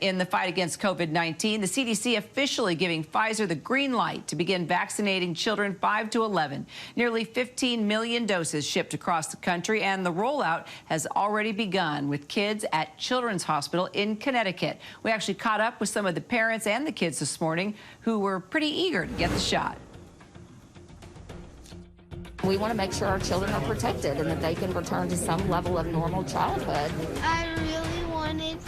In the fight against COVID-19, the CDC officially giving Pfizer the green light to begin vaccinating children 5 to 11. Nearly 15 million doses shipped across the country, and the rollout has already begun with kids at Children's Hospital in Connecticut. We actually caught up with some of the parents and the kids this morning who were pretty eager to get the shot. We want to make sure our children are protected and that they can return to some level of normal childhood. I really wanted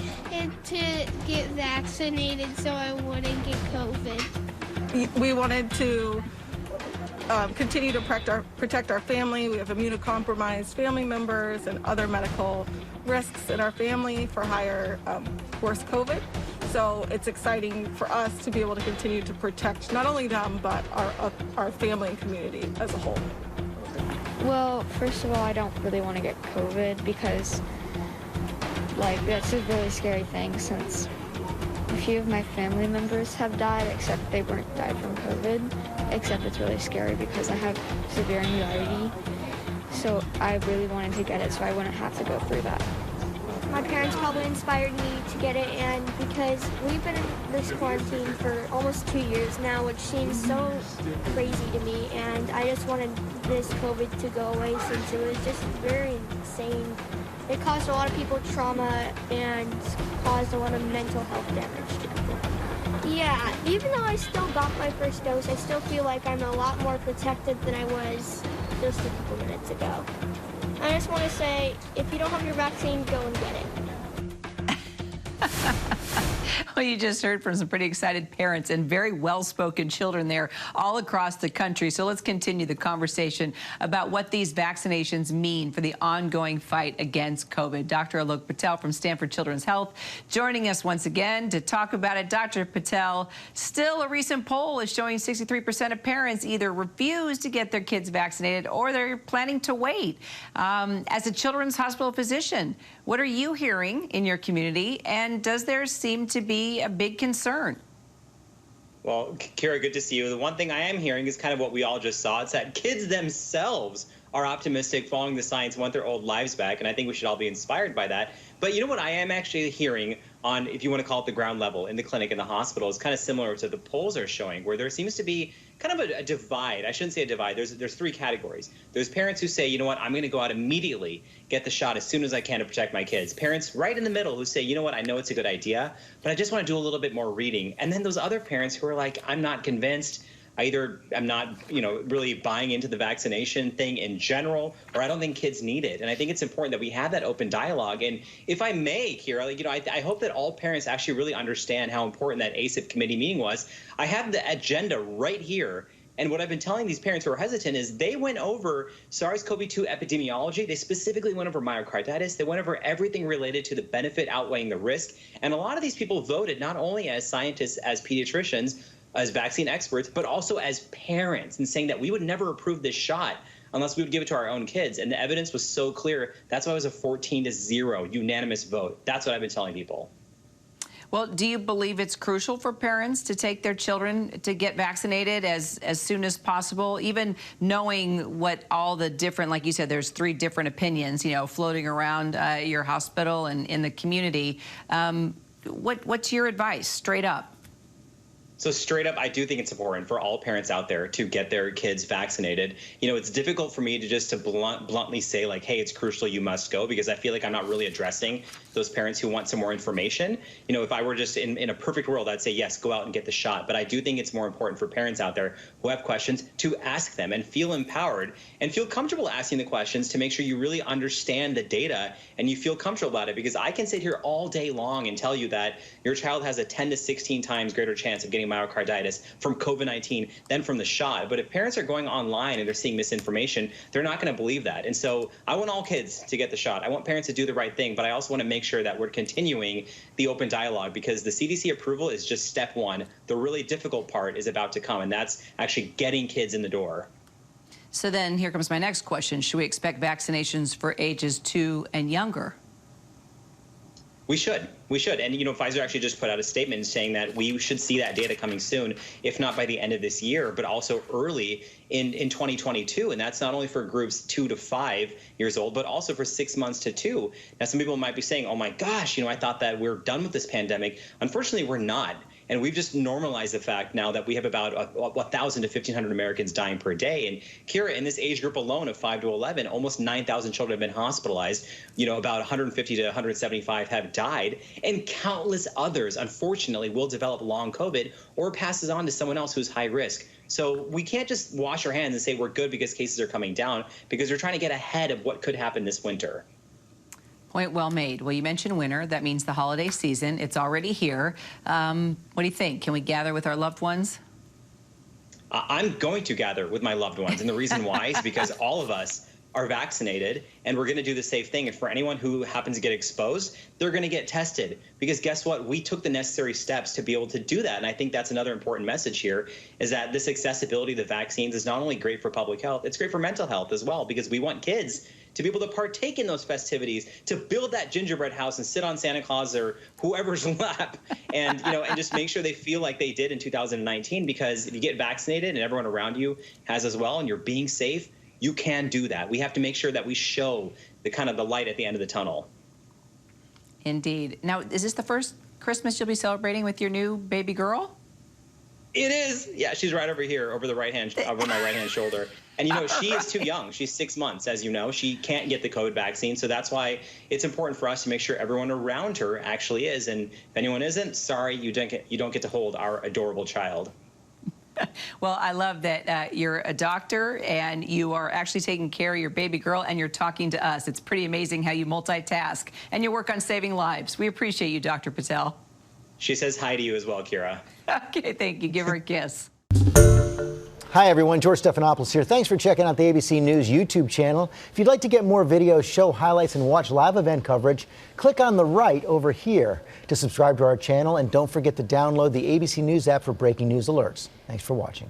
to get vaccinated so I wouldn't get COVID. We wanted to continue to protect our family. We have immunocompromised family members and other medical risks in our family for higher, worse COVID. So it's exciting for us to be able to continue to protect not only them, but our family and community as a whole. Well, first of all, I don't really want to get COVID because, that's a really scary thing since a few of my family members have died, except they weren't died from COVID, except it's really scary because I have severe anxiety. So I really wanted to get it so I wouldn't have to go through that. My parents probably inspired me to get it, and because we've been in this quarantine for almost 2 years now, which seems so crazy to me, and I just wanted this COVID to go away since it was just very insane. It caused a lot of people trauma and caused a lot of mental health damage to people. Yeah, even though I still got my first dose, I still feel like I'm a lot more protected than I was just a couple minutes ago. I just want to say, if you don't have your vaccine, go and get it. Well, you just heard from some pretty excited parents and very well-spoken children there all across the country. So let's continue the conversation about what these vaccinations mean for the ongoing fight against COVID. Dr. Alok Patel from Stanford Children's Health joining us once again to talk about it. Dr. Patel, still a recent poll is showing 63% of parents either refuse to get their kids vaccinated or they're planning to wait. As a Children's Hospital physician, what are you hearing in your community, and does there seem to be a big concern? Well, Kara, good to see you. The one thing I am hearing is kind of what we all just saw. It's that kids themselves are optimistic, following the science, want their old lives back, and I think we should all be inspired by that. But you know what I am actually hearing on, if you want to call it the ground level, in the clinic, in the hospital, is kind of similar to the polls are showing, where there seems to be kind of a divide. I shouldn't say a divide. There's three categories. There's parents who say, you know what, I'm going to go out immediately, get the shot as soon as I can to protect my kids. Parents right in the middle who say, you know what, I know it's a good idea, but I just want to do a little bit more reading. And then those other parents who are like, I'm not convinced. Either I'm not, really buying into the vaccination thing in general, or I don't think kids need it. And I think it's important that we have that open dialogue. And if I may, Kira, I hope that all parents actually really understand how important that ACIP committee meeting was. I have the agenda right here. And what I've been telling these parents who are hesitant is they went over SARS-CoV-2 epidemiology. They specifically went over myocarditis. They went over everything related to the benefit outweighing the risk. And a lot of these people voted not only as scientists, as pediatricians, as vaccine experts, but also as parents, and saying that we would never approve this shot unless we would give it to our own kids. And the evidence was so clear. That's why it was a 14-0 unanimous vote. That's what I've been telling people. Well, do you believe it's crucial for parents to take their children to get vaccinated as soon as possible, even knowing what all the different, like you said, there's 3 different opinions, floating around your hospital and in the community. What's your advice, straight up? So straight up, I do think it's important for all parents out there to get their kids vaccinated. It's difficult for me to bluntly say, like, hey, it's crucial, you must go, because I feel like I'm not really addressing those parents who want some more information. If I were just in a perfect world, I'd say, yes, go out and get the shot. But I do think it's more important for parents out there who have questions to ask them and feel empowered and feel comfortable asking the questions, to make sure you really understand the data and you feel comfortable about it. Because I can sit here all day long and tell you that your child has a 10 to 16 times greater chance of getting myocarditis from COVID-19 than from the shot. But if parents are going online and they're seeing misinformation, they're not going to believe that. And so I want all kids to get the shot. I want parents to do the right thing, but I also want to make sure that we're continuing the open dialogue, because the CDC approval is just step one. The really difficult part is about to come, and that's actually getting kids in the door. So then here comes my next question. Should we expect vaccinations for ages 2 and younger? We should. We should. And, Pfizer actually just put out a statement saying that we should see that data coming soon, if not by the end of this year, but also early in 2022. And that's not only for groups 2 to 5 years old, but also for 6 months to 2. Now, some people might be saying, oh, my gosh, I thought that we're done with this pandemic. Unfortunately, we're not. And we've just normalized the fact now that we have about 1,000 to 1,500 Americans dying per day. And Kira, in this age group alone of 5 to 11, almost 9,000 children have been hospitalized. About 150 to 175 have died. And countless others, unfortunately, will develop long COVID or passes on to someone else who's high risk. So we can't just wash our hands and say we're good because cases are coming down, because we're trying to get ahead of what could happen this winter. Point well made. Well, you mentioned winter. That means the holiday season. It's already here. What do you think? Can we gather with our loved ones? I'm going to gather with my loved ones. And the reason why is because all of us are vaccinated, and we're going to do the safe thing. And for anyone who happens to get exposed, they're going to get tested. Because guess what? We took the necessary steps to be able to do that. And I think that's another important message here, is that this accessibility to vaccines is not only great for public health, it's great for mental health as well, because we want kids to be able to partake in those festivities, to build that gingerbread house and sit on Santa Claus or whoever's lap, and and just make sure they feel like they did in 2019. Because if you get vaccinated and everyone around you has as well, and you're being safe, you can do that. We have to make sure that we show the light at the end of the tunnel. Indeed. Now, is this the first Christmas you'll be celebrating with your new baby girl? It is. Yeah, she's right over here, over my right hand shoulder. And she is too young. She's 6 months, as you know. She can't get the COVID vaccine, so that's why it's important for us to make sure everyone around her actually is. And if anyone isn't, sorry, you don't get to hold our adorable child. Well, I love that you're a doctor and you are actually taking care of your baby girl and you're talking to us. It's pretty amazing how you multitask and you work on saving lives. We appreciate you, Dr. Patel. She says hi to you as well, Kira. Okay, thank you. Give her a kiss. Hi, everyone. George Stephanopoulos here. Thanks for checking out the ABC News YouTube channel. If you'd like to get more videos, show highlights, and watch live event coverage, click on the right over here to subscribe to our channel. And don't forget to download the ABC News app for breaking news alerts. Thanks for watching.